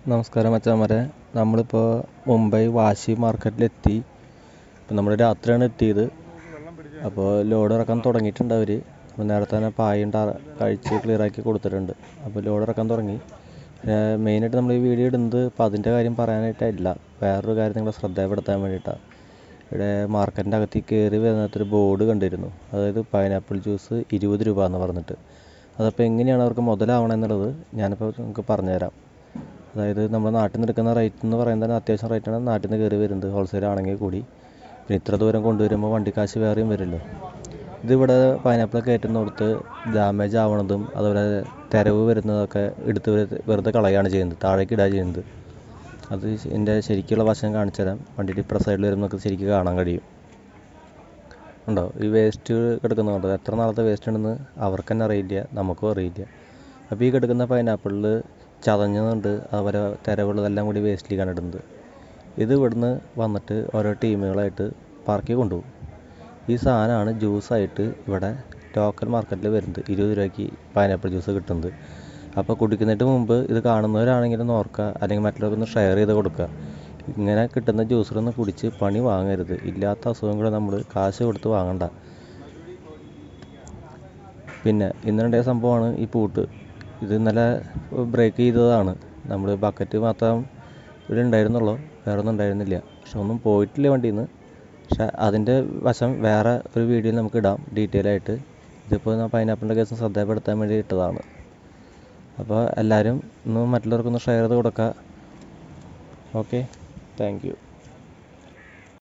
നമസ്കാരം അച്ഛന്മാരെ. നമ്മളിപ്പോൾ മുംബൈ വാശി മാർക്കറ്റിലെത്തി. ഇപ്പം നമ്മൾ രാത്രിയാണ് എത്തിയത്. അപ്പോൾ ലോഡ് ഇറക്കാൻ തുടങ്ങിയിട്ടുണ്ട് അവർ. അപ്പോൾ നേരത്തെ തന്നെ പായുണ്ട് കഴിച്ച് ക്ലിയറാക്കി കൊടുത്തിട്ടുണ്ട്. അപ്പോൾ ലോഡ് ഇറക്കാൻ തുടങ്ങി. മെയിനായിട്ട് നമ്മൾ ഈ വീഡിയോ ഇടുന്നത് ഇപ്പോൾ അതിൻ്റെ കാര്യം പറയാനായിട്ടല്ല, വേറൊരു കാര്യം നിങ്ങളെ ശ്രദ്ധപ്പെടുത്താൻ വേണ്ടിയിട്ടാണ്. ഇവിടെ മാർക്കറ്റിൻ്റെ അകത്തേക്ക് കയറി വരുന്നത്തൊരു ബോർഡ് കണ്ടിരുന്നു. അതായത് പൈനാപ്പിൾ ജ്യൂസ് 20 രൂപ എന്ന് പറഞ്ഞിട്ട്. അതപ്പോൾ എങ്ങനെയാണ് അവർക്ക് മുതലാവണമെന്നുള്ളത് ഞാനിപ്പോൾ നിങ്ങൾക്ക് പറഞ്ഞുതരാം. അതായത് നമ്മുടെ നാട്ടിൽ നിന്ന് എടുക്കുന്ന റേറ്റ് എന്ന് പറയുന്നത് തന്നെ അത്യാവശ്യം റേറ്റാണ് നാട്ടിൽ നിന്ന് കയറി വരുന്നത്, ഹോൾസെയിൽ ആണെങ്കിൽ കൂടി. പിന്നെ ഇത്ര ദൂരം കൊണ്ടുവരുമ്പോൾ വണ്ടിക്കാശ് വേറെയും വരുമല്ലോ. ഇതിവിടെ പൈനാപ്പിൾ കയറ്റുന്നിടത്ത് ഡാമേജ് ആവണതും അതുപോലെ തിരവ് വരുന്നതൊക്കെ എടുത്ത് വെറുതെ കളയാണ് ചെയ്യുന്നത്, താഴേക്ക് ഇടുക ചെയ്യുന്നത്. അത് എൻ്റെ ശരിക്കുള്ള വശം കാണിച്ചു തരാം. വണ്ടിയുടെ ഇപ്പുറ സൈഡിൽ വരുമ്പോൾ നമുക്ക് ശരിക്കും കാണാൻ കഴിയും. ഉണ്ടോ ഈ വേസ്റ്റ് കിടക്കുന്നുണ്ടോ? എത്ര നാളത്തെ വേസ്റ്റ് ഉണ്ടെന്ന് അവർക്ക് തന്നെ അറിയില്ല, നമുക്കും അറിയില്ല. അപ്പോൾ ഈ കിടക്കുന്ന പൈനാപ്പിളിൽ ചതഞ്ഞുണ്ട്, അതുപോലെ തിരവുള്ളതെല്ലാം കൂടി വേസ്റ്റിലേക്കാണ് ഇടുന്നത്. ഇത് ഇവിടുന്ന് വന്നിട്ട് ഓരോ ടീമുകളായിട്ട് പാർക്കി കൊണ്ടുപോകും. ഈ സാധനമാണ് ജ്യൂസായിട്ട് ഇവിടെ ലോക്കൽ മാർക്കറ്റിൽ വരുന്നത്. 20 രൂപയ്ക്ക് പൈനാപ്പിൾ ജ്യൂസ് കിട്ടുന്നത്. അപ്പോൾ കുടിക്കുന്നതിന് മുമ്പ് ഇത് കാണുന്നവരാണെങ്കിലും ഓർക്കുക, അല്ലെങ്കിൽ മറ്റുള്ളവർക്കൊന്ന് ഷെയർ ചെയ്ത് കൊടുക്കുക. ഇങ്ങനെ കിട്ടുന്ന ജ്യൂസിലൊന്ന് കുടിച്ച് പണി വാങ്ങരുത്. ഇല്ലാത്ത അസുഖങ്ങൾ നമ്മൾ കാശ് കൊടുത്ത് വാങ്ങണ്ട. പിന്നെ ഇന്നുണ്ടായ സംഭവമാണ് ഈ പൂട്ട്. ഇത് ഇന്നലെ ബ്രേക്ക് ചെയ്തതാണ്. നമ്മൾ ബക്കറ്റ് മാത്രം ഇവിടെ ഉണ്ടായിരുന്നുള്ളൂ, വേറെ ഒന്നും ഉണ്ടായിരുന്നില്ല. പക്ഷെ ഒന്നും പോയിട്ടില്ല വണ്ടിയിൽ നിന്ന്. പക്ഷെ അതിൻ്റെ വശം വേറെ ഒരു വീഡിയോയിൽ നമുക്ക് ഇടാം ഡീറ്റെയിൽ ആയിട്ട്. ഇതിപ്പോൾ പൈനാപ്പിളിൻ്റെ കേസ് ശ്രദ്ധപ്പെടുത്താൻ വേണ്ടി ഇട്ടതാണ്. അപ്പോൾ എല്ലാവരും ഒന്ന് മറ്റുള്ളവർക്കൊന്ന് ഷെയർ ചെയ്ത് കൊടുക്കുക. Okay, thank you.